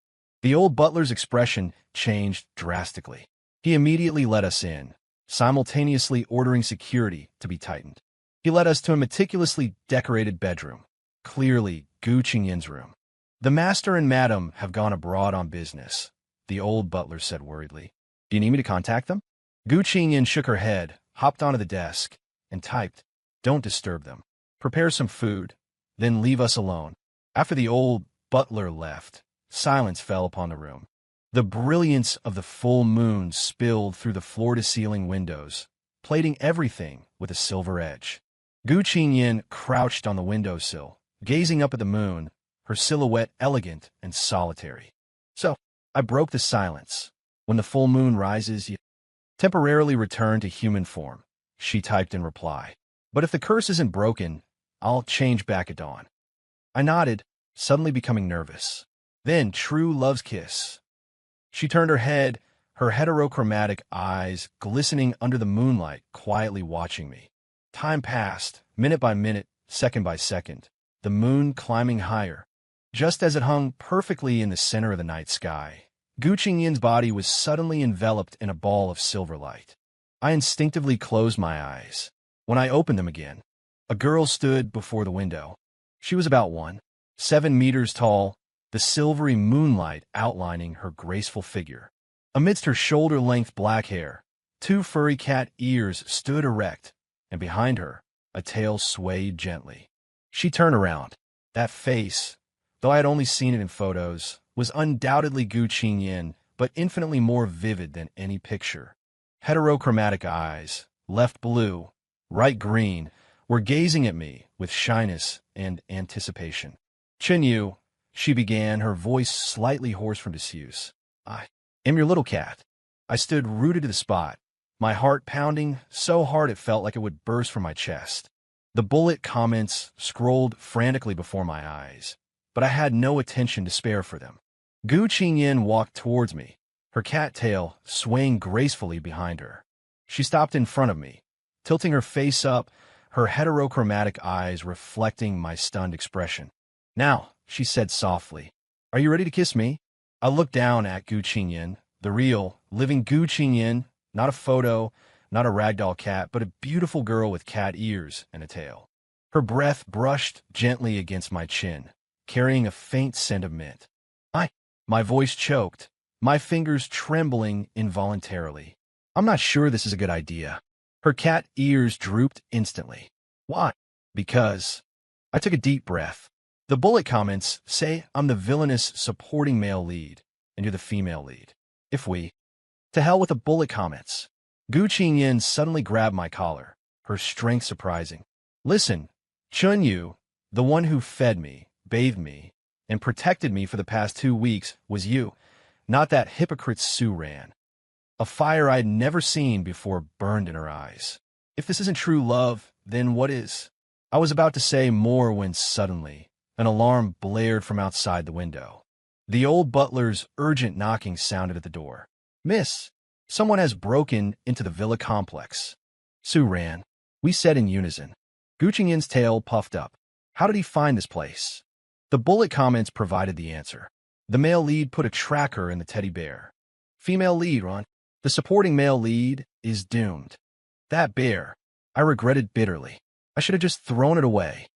S1: The old butler's expression changed drastically. He immediately let us in, simultaneously ordering security to be tightened. He led us to a meticulously decorated bedroom, clearly Gu Qingyan's room. "The master and madam have gone abroad on business," the old butler said worriedly. "Do you need me to contact them?" Gu Qingyan shook her head, hopped onto the desk, and typed, "Don't disturb them. Prepare some food, then leave us alone." After the old butler left, silence fell upon the room. The brilliance of the full moon spilled through the floor-to-ceiling windows, plating everything with a silver edge. Gu Qingyan crouched on the windowsill, gazing up at the moon, her silhouette elegant and solitary. "So, I broke the silence. When the full moon rises, you temporarily return to human form," she typed in reply. "But if the curse isn't broken, I'll change back at dawn." I nodded, suddenly becoming nervous. Then true love's kiss. She turned her head, her heterochromatic eyes glistening under the moonlight, quietly watching me. Time passed, minute by minute, second by second, the moon climbing higher. Just as it hung perfectly in the center of the night sky, Gu Qingyan's body was suddenly enveloped in a ball of silver light. I instinctively closed my eyes. When I opened them again, a girl stood before the window. She was about 1.7 meters tall, the silvery moonlight outlining her graceful figure. Amidst her shoulder-length black hair, two furry cat ears stood erect, and behind her, a tail swayed gently. She turned around. That face, though I had only seen it in photos, was undoubtedly Gu Qingyin, but infinitely more vivid than any picture. Heterochromatic eyes, left blue, right green, were gazing at me with shyness and anticipation. Chenyu, she began, her voice slightly hoarse from disuse. I am your little cat. I stood rooted to the spot, my heart pounding so hard it felt like it would burst from my chest. The bullet comments scrolled frantically before my eyes, but I had no attention to spare for them. Gu Qingyin walked towards me, her cat tail swaying gracefully behind her. She stopped in front of me, tilting her face up, her heterochromatic eyes reflecting my stunned expression. Now, she said softly, are you ready to kiss me? I looked down at Gu Qingyin, the real, living Gu Qingyin, not a photo, not a ragdoll cat, but a beautiful girl with cat ears and a tail. Her breath brushed gently against my chin, carrying a faint scent of mint. My voice choked, my fingers trembling involuntarily. I'm not sure this is a good idea. Her cat ears drooped instantly. Why? Because. I took a deep breath. The bullet comments say I'm the villainous supporting male lead, and you're the female lead. If we. To hell with the bullet comments. Gu Qingyin suddenly grabbed my collar, her strength surprising. Listen, Chunyu, the one who fed me, bathed me, and protected me for the past 2 weeks was you, not that hypocrite Su Ran. A fire I'd never seen before burned in her eyes. If this isn't true love, then what is? I was about to say more when suddenly, an alarm blared from outside the window. The old butler's urgent knocking sounded at the door. Miss, someone has broken into the villa complex. Su Ran, we said in unison. Gu Qingyin's tail puffed up. How did he find this place? The bullet comments provided the answer. The male lead put a tracker in the teddy bear. Female lead, Ron. The supporting male lead is doomed. That bear, I regretted bitterly. I should have just thrown it away.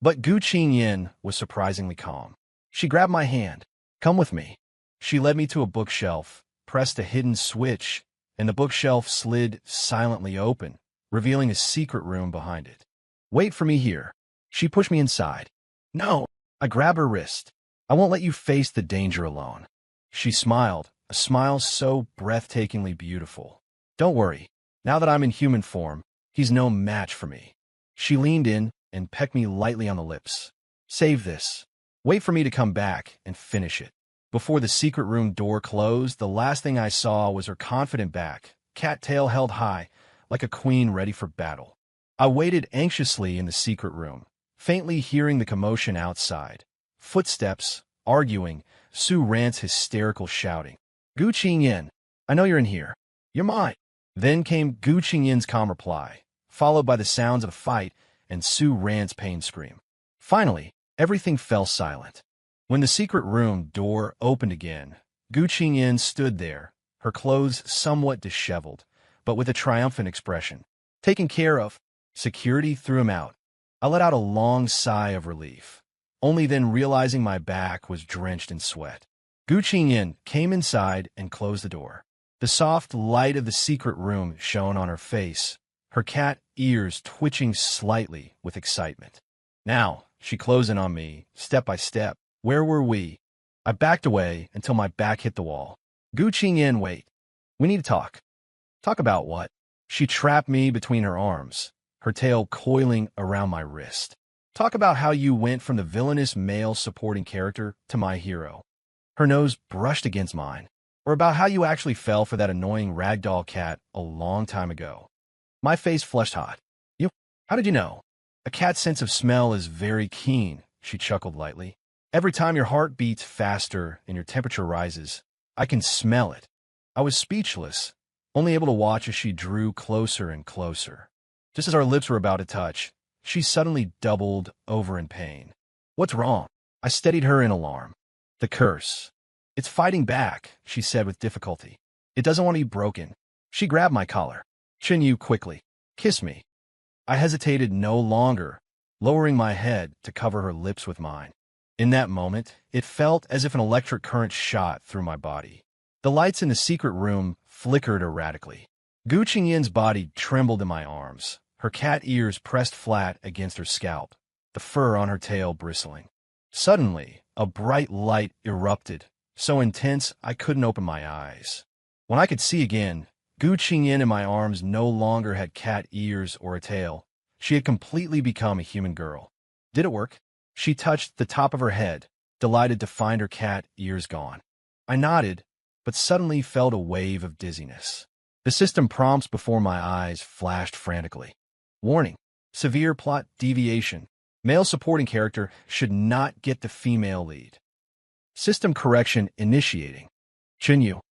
S1: But Gu Qingyin was surprisingly calm. She grabbed my hand. Come with me. She led me to a bookshelf, pressed a hidden switch, and the bookshelf slid silently open, revealing a secret room behind it. Wait for me here. She pushed me inside. No. I grabbed her wrist. I won't let you face the danger alone. She smiled, a smile so breathtakingly beautiful. Don't worry. Now that I'm in human form, he's no match for me. She leaned in and pecked me lightly on the lips. Save this. Wait for me to come back and finish it. Before the secret room door closed, the last thing I saw was her confident back, cat tail held high, like a queen ready for battle. I waited anxiously in the secret room, faintly hearing the commotion outside. Footsteps, arguing, Su Ran's hysterical shouting. Gu Qingyin, I know you're in here. You're mine. Then came Gu Qingyin's calm reply, followed by the sounds of a fight and Su Ran's pain scream. Finally, everything fell silent. When the secret room door opened again, Gu Qingyin stood there, her clothes somewhat disheveled, but with a triumphant expression. Taken care of. Security threw him out. I let out a long sigh of relief, only then realizing my back was drenched in sweat. Gu Qingyin came inside and closed the door. The soft light of the secret room shone on her face, her cat ears twitching slightly with excitement. Now, she closed in on me, step by step. Where were we? I backed away until my back hit the wall. Gu Qingyin, wait. We need to talk. Talk about what? She trapped me between her arms, her tail coiling around my wrist. Talk about how you went from the villainous male supporting character to my hero. Her nose brushed against mine. Or about how you actually fell for that annoying ragdoll cat a long time ago. My face flushed hot. You? How did you know? A cat's sense of smell is very keen, she chuckled lightly. Every time your heart beats faster and your temperature rises, I can smell it. I was speechless, only able to watch as she drew closer and closer. Just as our lips were about to touch, she suddenly doubled over in pain. What's wrong? I steadied her in alarm. The curse. It's fighting back, she said with difficulty. It doesn't want to be broken. She grabbed my collar. Chinyu quickly. Kiss me. I hesitated no longer, lowering my head to cover her lips with mine. In that moment, it felt as if an electric current shot through my body. The lights in the secret room flickered erratically. Gu Qingyin's body trembled in my arms, her cat ears pressed flat against her scalp, the fur on her tail bristling. Suddenly, a bright light erupted, so intense I couldn't open my eyes. When I could see again, Gu Qingyin in my arms no longer had cat ears or a tail. She had completely become a human girl. Did it work? She touched the top of her head, delighted to find her cat ears gone. I nodded, but suddenly felt a wave of dizziness. The system prompts before my eyes flashed frantically. Warning: severe plot deviation. Male supporting character should not get the female lead. System correction initiating. Chenyu.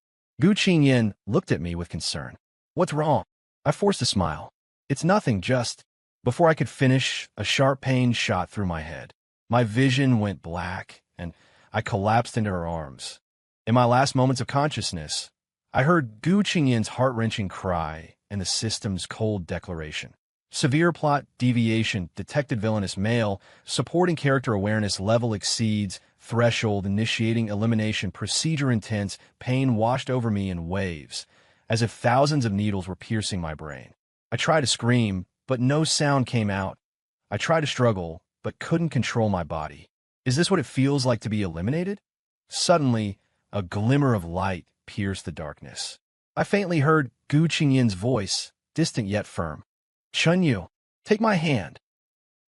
S1: Gu Qingyin looked at me with concern. What's wrong? I forced a smile. It's nothing, just... Before I could finish, a sharp pain shot through my head. My vision went black, and I collapsed into her arms. In my last moments of consciousness, I heard Gu Qingyin's heart-wrenching cry and the system's cold declaration. Severe plot deviation detected. Villainous male. Supporting character awareness level exceeds threshold. Initiating elimination. Procedure intense. Pain washed over me in waves, as if thousands of needles were piercing my brain. I tried to scream, but no sound came out. I tried to struggle, but couldn't control my body. Is this what it feels like to be eliminated? Suddenly, a glimmer of light pierced the darkness. I faintly heard Gu Qingyin's voice, distant yet firm. Chenyu, take my hand.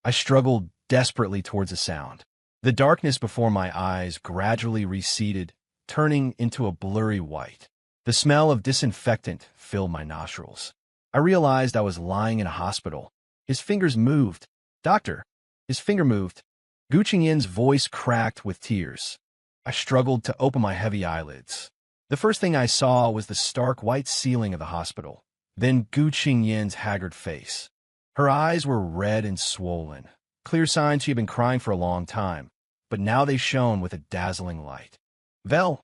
S1: I struggled desperately towards the sound. The darkness before my eyes gradually receded, turning into a blurry white. The smell of disinfectant filled my nostrils. I realized I was lying in a hospital. His fingers moved. Doctor, his finger moved. Gu Qingyin's voice cracked with tears. I struggled to open my heavy eyelids. The first thing I saw was the stark white ceiling of the hospital, then Gu Qingyin's haggard face. Her eyes were red and swollen, clear signs she had been crying for a long time, but now they shone with a dazzling light. Vel,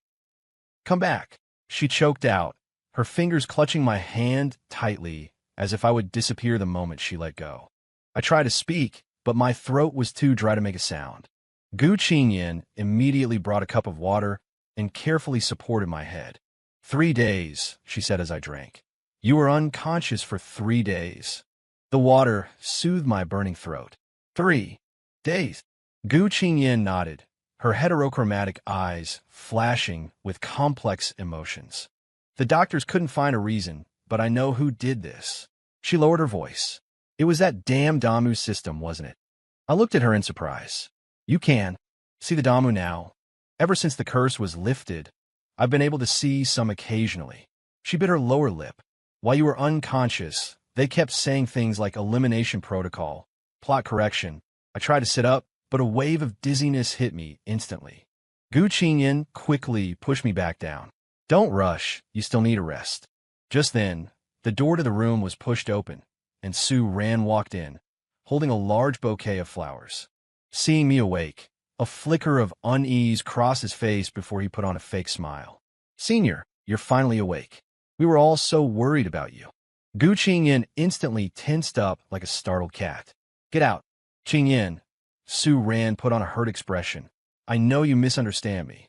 S1: come back, she choked out, her fingers clutching my hand tightly, as if I would disappear the moment she let go. I tried to speak, but my throat was too dry to make a sound. Gu Qingyin immediately brought a cup of water and carefully supported my head. 3 days, she said as I drank. You were unconscious for 3 days. The water soothed my burning throat. 3 days. Gu Qingyin nodded, her heterochromatic eyes flashing with complex emotions. The doctors couldn't find a reason, but I know who did this. She lowered her voice. It was that damn Damu system, wasn't it? I looked at her in surprise. You can see the Damu now. Ever since the curse was lifted, I've been able to see some occasionally. She bit her lower lip. While you were unconscious, they kept saying things like elimination protocol, plot correction. I tried to sit up, but a wave of dizziness hit me instantly. Gu Qingyin quickly pushed me back down. Don't rush, you still need a rest. Just then, the door to the room was pushed open, and Su Ran walked in, holding a large bouquet of flowers. Seeing me awake, a flicker of unease crossed his face before he put on a fake smile. Senior, you're finally awake. We were all so worried about you. Gu Qingyin instantly tensed up like a startled cat. Get out. Qingyin. Su Ran put on a hurt expression. I know you misunderstand me.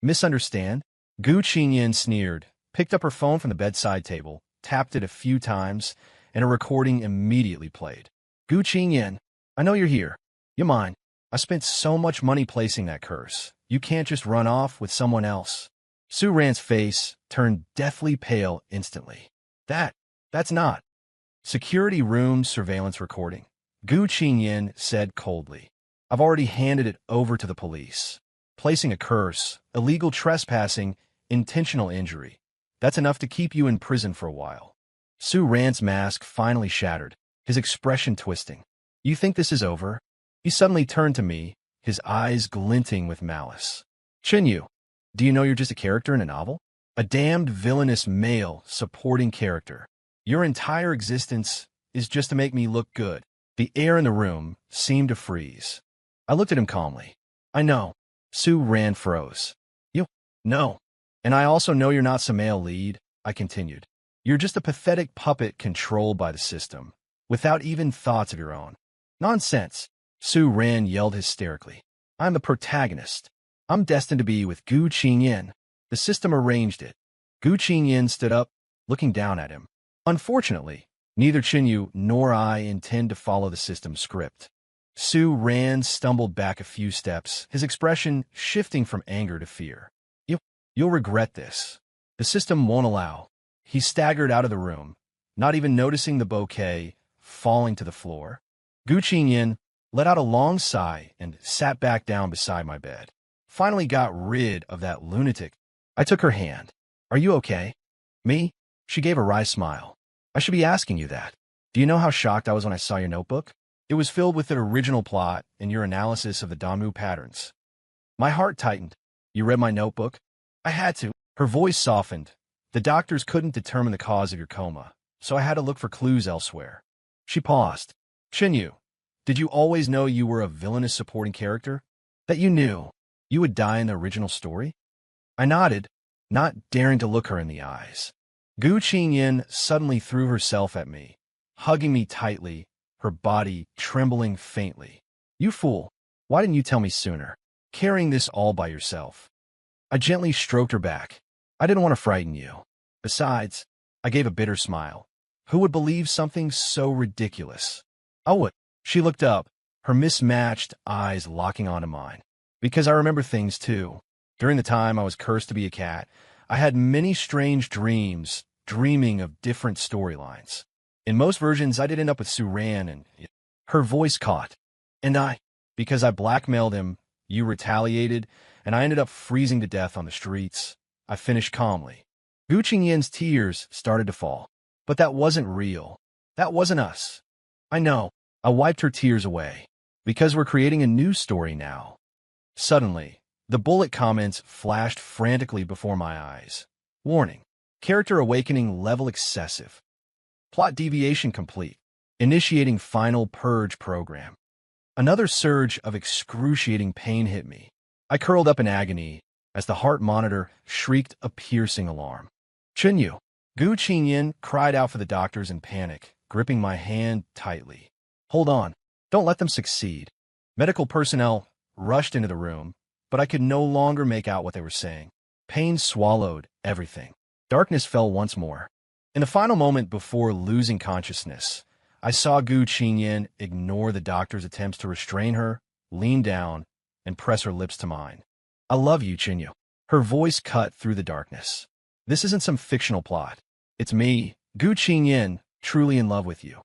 S1: Misunderstand? Gu Qingyin sneered, picked up her phone from the bedside table, tapped it a few times, and a recording immediately played. Gu Qingyin, I know you're here. You mind? I spent so much money placing that curse. You can't just run off with someone else. Su Ran's face turned deathly pale instantly. That's not. Security room surveillance recording. Gu Qingyin said coldly. I've already handed it over to the police. Placing a curse, illegal trespassing, intentional injury. That's enough to keep you in prison for a while. Su Ran's mask finally shattered, his expression twisting. You think this is over? He suddenly turned to me, his eyes glinting with malice. Chenyu, do you know you're just a character in a novel? A damned villainous male supporting character. Your entire existence is just to make me look good. The air in the room seemed to freeze. I looked at him calmly. I know. Su Ran froze. You? No. And I also know you're not some male lead, I continued. You're just a pathetic puppet controlled by the system, without even thoughts of your own. Nonsense. Su Ran yelled hysterically. I'm the protagonist. I'm destined to be with Gu Qingyin. The system arranged it. Gu Qingyin stood up, looking down at him. Unfortunately, Neither Chinyu nor I intend to follow the system script. Su Ran stumbled back a few steps, his expression shifting from anger to fear. You'll regret this. The system won't allow. He staggered out of the room, not even noticing the bouquet falling to the floor. Gu Qingyan let out a long sigh and sat back down beside my bed. Finally got rid of that lunatic. I took her hand. Are you okay? Me? She gave a wry smile. I should be asking you that. Do you know how shocked I was when I saw your notebook? It was filled with the original plot and your analysis of the Damu patterns. My heart tightened. You read my notebook? I had to. Her voice softened. The doctors couldn't determine the cause of your coma, so I had to look for clues elsewhere. She paused. Chinyu, did you always know you were a villainous supporting character? That you knew you would die in the original story? I nodded, not daring to look her in the eyes. Gu Qingyan suddenly threw herself at me, hugging me tightly, her body trembling faintly. You fool! Why didn't you tell me sooner? Carrying this all by yourself. I gently stroked her back. I didn't want to frighten you. Besides, I gave a bitter smile. Who would believe something so ridiculous? I would. She looked up, her mismatched eyes locking onto mine. Because I remember things too. During the time I was cursed to be a cat, I had many strange dreams, dreaming of different storylines. In most versions, I did end up with Suran and her voice caught. And because I blackmailed him, you retaliated, and I ended up freezing to death on the streets. I finished calmly. Gu Qingyan's tears started to fall. But that wasn't real. That wasn't us. I know. I wiped her tears away. Because we're creating a new story now. Suddenly, the bullet comments flashed frantically before my eyes. Warning. Character awakening level excessive. Plot deviation complete. Initiating final purge program. Another surge of excruciating pain hit me. I curled up in agony as the heart monitor shrieked a piercing alarm. Chinyu. Gu Qingyan cried out for the doctors in panic, gripping my hand tightly. Hold on. Don't let them succeed. Medical personnel rushed into the room, but I could no longer make out what they were saying. Pain swallowed everything. Darkness fell once more. In the final moment before losing consciousness, I saw Gu Qingyan ignore the doctor's attempts to restrain her, lean down, and press her lips to mine. I love you, Chinyu. Her voice cut through the darkness. This isn't some fictional plot. It's me, Gu Qingyan, truly in love with you.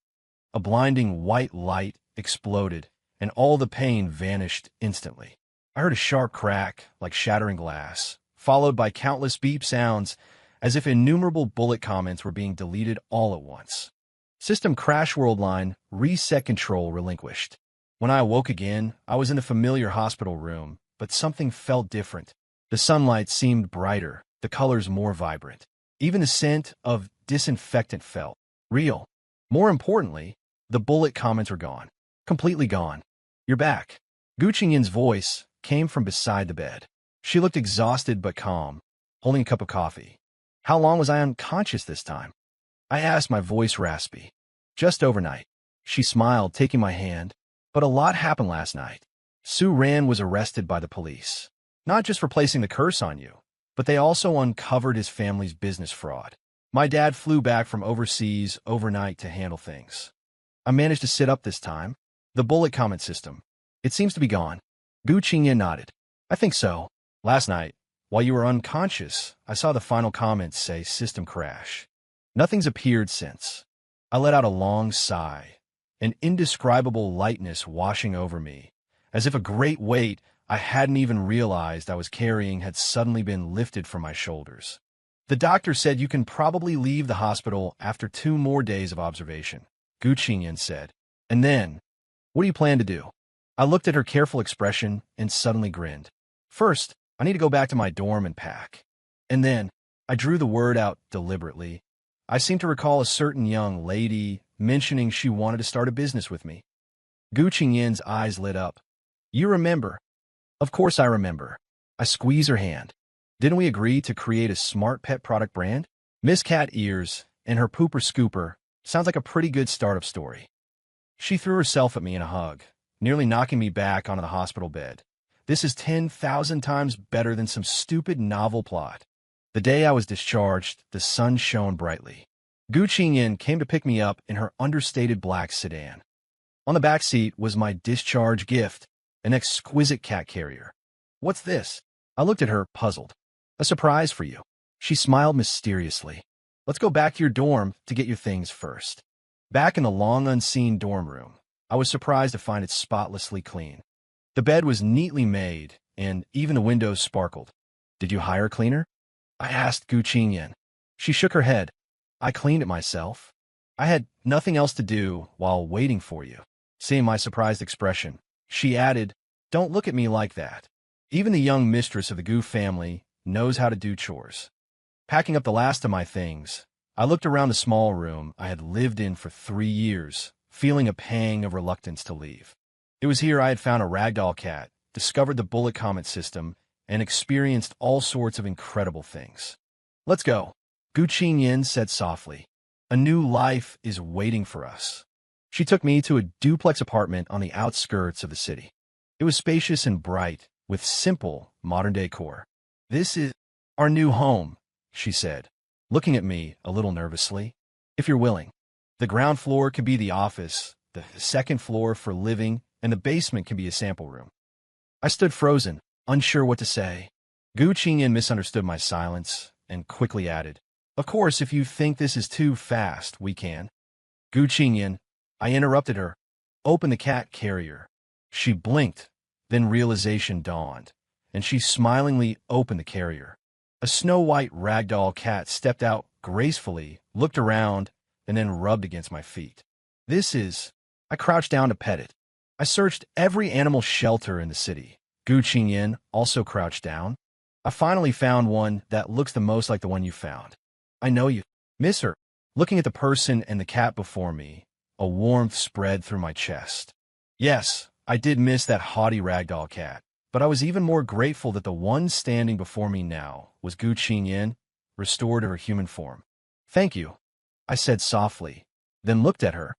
S1: A blinding white light exploded, and all the pain vanished instantly. I heard a sharp crack, like shattering glass, followed by countless beep sounds, as if innumerable bullet comments were being deleted all at once. System crash world line, reset control relinquished. When I awoke again, I was in the familiar hospital room, but something felt different. The sunlight seemed brighter, the colors more vibrant. Even the scent of disinfectant felt real. More importantly, the bullet comments were gone. Completely gone. You're back. Gu Qingyan's voice came from beside the bed. She looked exhausted but calm, holding a cup of coffee. How long was I unconscious this time? I asked, my voice raspy. Just overnight. She smiled, taking my hand. But a lot happened last night. Su Ran was arrested by the police. Not just for placing the curse on you, but they also uncovered his family's business fraud. My dad flew back from overseas overnight to handle things. I managed to sit up this time. The bullet comment system. It seems to be gone. Gu Qingyan nodded. I think so. Last night, while you were unconscious, I saw the final comments say system crash. Nothing's appeared since. I let out a long sigh, an indescribable lightness washing over me, as if a great weight I hadn't even realized I was carrying had suddenly been lifted from my shoulders. The doctor said you can probably leave the hospital after 2 more days of observation, Gu Qingyan said. And then, what do you plan to do? I looked at her careful expression and suddenly grinned. First, I need to go back to my dorm and pack. And then, I drew the word out deliberately. I seem to recall a certain young lady mentioning she wanted to start a business with me. Gu Qingyan's eyes lit up. You remember? Of course I remember. I squeezed her hand. Didn't we agree to create a smart pet product brand? Miss Cat Ears and her pooper scooper sounds like a pretty good startup story. She threw herself at me in a hug, nearly knocking me back onto the hospital bed. This is 10,000 times better than some stupid novel plot. The day I was discharged, the sun shone brightly. Gu Qingyin came to pick me up in her understated black sedan. On the back seat was my discharge gift, an exquisite cat carrier. What's this? I looked at her, puzzled. A surprise for you. She smiled mysteriously. Let's go back to your dorm to get your things first. Back in the long unseen dorm room, I was surprised to find it spotlessly clean. The bed was neatly made, and even the windows sparkled. Did you hire a cleaner? I asked Gu Qingyan. She shook her head. I cleaned it myself. I had nothing else to do while waiting for you. Seeing my surprised expression, she added, Don't look at me like that. Even the young mistress of the Gu family knows how to do chores. Packing up the last of my things, I looked around the small room I had lived in for 3 years, feeling a pang of reluctance to leave. It was here I had found a ragdoll cat, discovered the bullet comment system, and experienced all sorts of incredible things. Let's go, Gu Qingyin said softly. A new life is waiting for us. She took me to a duplex apartment on the outskirts of the city. It was spacious and bright, with simple, modern decor. This is our new home, she said, looking at me a little nervously. If you're willing. The ground floor can be the office, the second floor for living, and the basement can be a sample room. I stood frozen, unsure what to say. Gu Qingyin misunderstood my silence and quickly added, Of course, if you think this is too fast, we can. Gu Qingyin, I interrupted her. Open the cat carrier. She blinked, then realization dawned, and she smilingly opened the carrier. A snow-white ragdoll cat stepped out gracefully, looked around, and then rubbed against my feet. I crouched down to pet it. I searched every animal shelter in the city. Gu Qingyin also crouched down. I finally found one that looks the most like the one you found. I know you miss her. Looking at the person and the cat before me, a warmth spread through my chest. Yes, I did miss that haughty ragdoll cat, but I was even more grateful that the one standing before me now was Gu Qingyin, restored to her human form. Thank you, I said softly, then looked at her.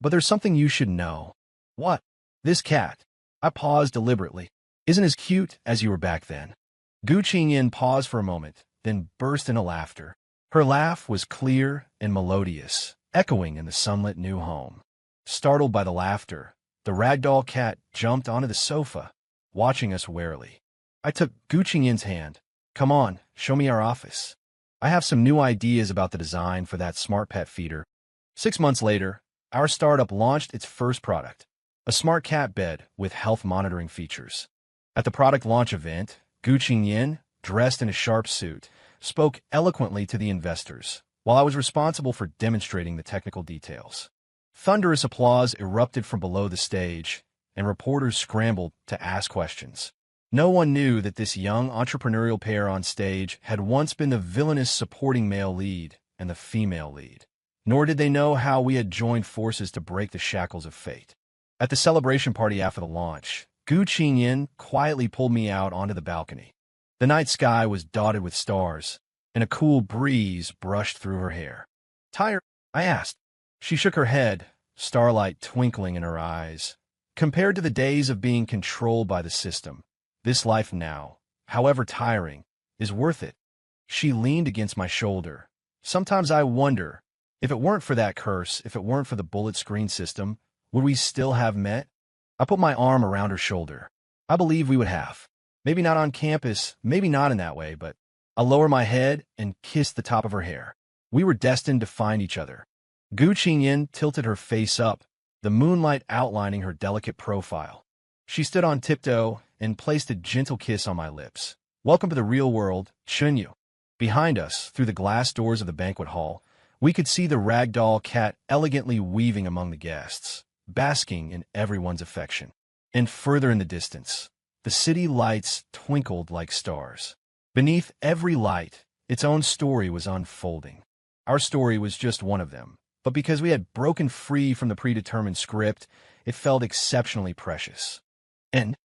S1: But there's something you should know. What? This cat, I paused deliberately, isn't as cute as you were back then. Gu Qingyin paused for a moment, then burst into laughter. Her laugh was clear and melodious, echoing in the sunlit new home. Startled by the laughter, the ragdoll cat jumped onto the sofa, watching us warily. I took Gu Qingyin's hand. Come on, show me our office. I have some new ideas about the design for that smart pet feeder. 6 months later, our startup launched its first product, a smart cat bed with health monitoring features. At the product launch event, Gu Qingyin, dressed in a sharp suit, spoke eloquently to the investors, while I was responsible for demonstrating the technical details. Thunderous applause erupted from below the stage, and reporters scrambled to ask questions. No one knew that this young entrepreneurial pair on stage had once been the villainous supporting male lead and the female lead. Nor did they know how we had joined forces to break the shackles of fate. At the celebration party after the launch, Gu Qingyin quietly pulled me out onto the balcony. The night sky was dotted with stars, and a cool breeze brushed through her hair. Tired? I asked. She shook her head, starlight twinkling in her eyes. Compared to the days of being controlled by the system, this life now, however tiring, is worth it. She leaned against my shoulder. Sometimes I wonder, if it weren't for that curse, if it weren't for the bullet screen system, would we still have met? I put my arm around her shoulder. I believe we would have. Maybe not on campus, maybe not in that way, but I lowered my head and kissed the top of her hair. We were destined to find each other. Gu Qingyin tilted her face up, the moonlight outlining her delicate profile. She stood on tiptoe and placed a gentle kiss on my lips. Welcome to the real world, Chunyu. Behind us, through the glass doors of the banquet hall, we could see the ragdoll cat elegantly weaving among the guests, basking in everyone's affection. And further in the distance, the city lights twinkled like stars. Beneath every light, its own story was unfolding. Our story was just one of them, but because we had broken free from the predetermined script, it felt exceptionally precious. And